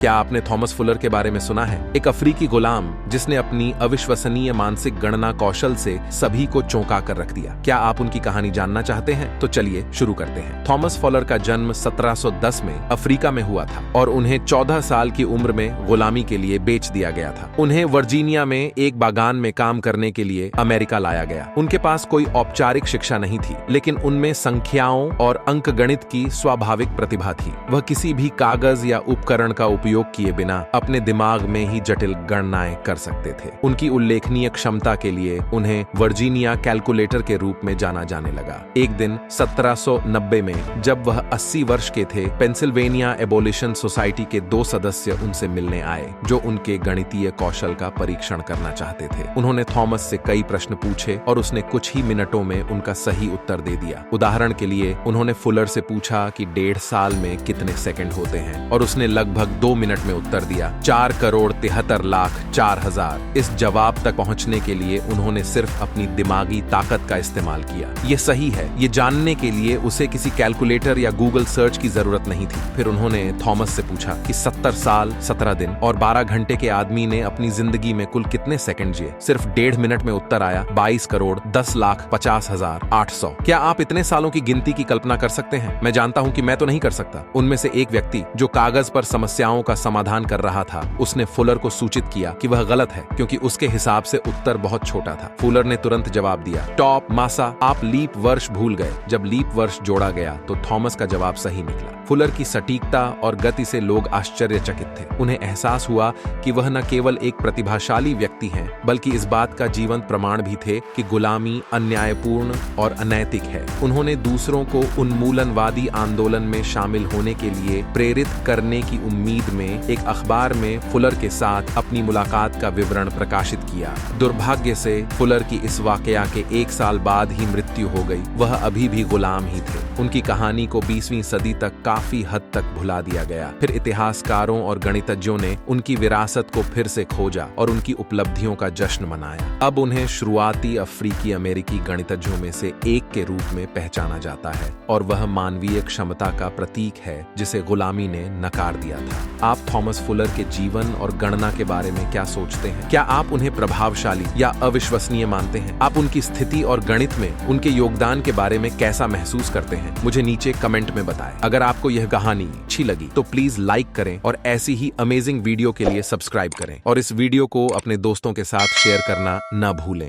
क्या आपने Thomas Fuller के बारे में सुना है? एक अफ्रीकी गुलाम जिसने अपनी अविश्वसनीय मानसिक गणना कौशल से सभी को चौंका कर रख दिया। क्या आप उनकी कहानी जानना चाहते हैं? तो चलिए शुरू करते हैं। थॉमस फुलर का जन्म 1710 में अफ्रीका में हुआ था और उन्हें 14 साल की उम्र में गुलामी के लिए बेच दिया गया था। उन्हें वर्जीनिया में एक बागान में काम करने के लिए अमेरिका लाया गया। उनके पास कोई औपचारिक शिक्षा नहीं थी, लेकिन उनमें संख्याओं और अंकगणित की स्वाभाविक प्रतिभा थी। वह किसी भी कागज या उपकरण का उपयोग किए बिना अपने दिमाग में ही जटिल गणनाएं कर सकते थे। उनकी उल्लेखनीय क्षमता के लिए उन्हें वर्जीनिया कैलकुलेटर के रूप में जाना जाने लगा। एक दिन 1790 में जब वह 80 वर्ष के थे, पेंसिल्वेनिया एबोलिशन सोसाइटी के 2 सदस्य उनसे मिलने आए जो उनके गणितीय कौशल का परीक्षण करना चाहते थे। उन्होंने थॉमस से कई प्रश्न पूछे और उसने कुछ ही मिनटों में उनका सही उत्तर दे दिया। उदाहरण के लिए उन्होंने फुलर से पूछा कि 1.5 साल में कितने सेकंड होते हैं और उसने लगभग 2 मिनट में उत्तर दिया 4,73,04,000। इस जवाब तक पहुंचने के लिए उन्होंने सिर्फ अपनी दिमागी ताकत का इस्तेमाल किया। ये सही है, ये जानने के लिए उसे किसी कैलकुलेटर या गूगल सर्च की जरूरत नहीं थी। फिर उन्होंने थॉमस से पूछा कि 70 साल 17 दिन और 12 घंटे के आदमी ने अपनी जिंदगी में कुल कितने सेकंड जिए? सिर्फ 1.5 मिनट में उत्तर आया 22,10,50,800। क्या आप इतने सालों की गिनती की कल्पना कर सकते हैं? मैं जानता हूं कि मैं तो नहीं कर सकता। उनमें से एक व्यक्ति जो कागज पर समस्याओं का समाधान कर रहा था, उसने फुलर को सूचित किया कि वह गलत है क्योंकि उसके हिसाब से उत्तर बहुत छोटा था। फुलर ने तुरंत जवाब दिया, टॉप मासा, आप लीप वर्ष भूल गए। जब लीप वर्ष जोड़ा गया तो थॉमस का जवाब सही निकला। फुलर की सटीकता और गति से लोग आश्चर्यचकित थे। उन्हें एहसास हुआ कि वह न केवल एक प्रतिभाशाली व्यक्ति हैं, बल्कि इस बात का जीवंत प्रमाण भी थे कि गुलामी अन्यायपूर्ण और अनैतिक है। उन्होंने दूसरों को उन्मूलनवादी आंदोलन में शामिल होने के लिए प्रेरित करने की उम्मीद में एक अखबार में फुलर के साथ अपनी मुलाकात का विवरण प्रकाशित किया। दुर्भाग्य से फुलर की इस वाकया के 1 साल बाद ही मृत्यु हो गई। वह अभी भी गुलाम ही थे। उनकी कहानी को 20वीं सदी तक काफी हद तक भुला दिया गया। फिर इतिहासकारों और गणितज्ञों ने उनकी विरासत को फिर से खोजा और उनकी उपलब्धियों का जश्न मनाया। अब उन्हें शुरुआती अफ्रीकी अमेरिकी गणितज्ञों में से एक के रूप में पहचाना जाता है और वह मानवीय क्षमता का प्रतीक है जिसे गुलामी ने नकार दिया था। आप थॉमस फुलर के जीवन और गणना के बारे में क्या सोचते हैं? क्या आप उन्हें प्रभावशाली या अविश्वसनीय मानते हैं? आप उनकी स्थिति और गणित में उनके योगदान के बारे में कैसा महसूस करते हैं? मुझे नीचे कमेंट में बताएं। अगर आपको यह कहानी अच्छी लगी तो प्लीज लाइक करें और ऐसी ही अमेजिंग वीडियो के लिए सब्सक्राइब करें और इस वीडियो को अपने दोस्तों के साथ शेयर करना न भूलें।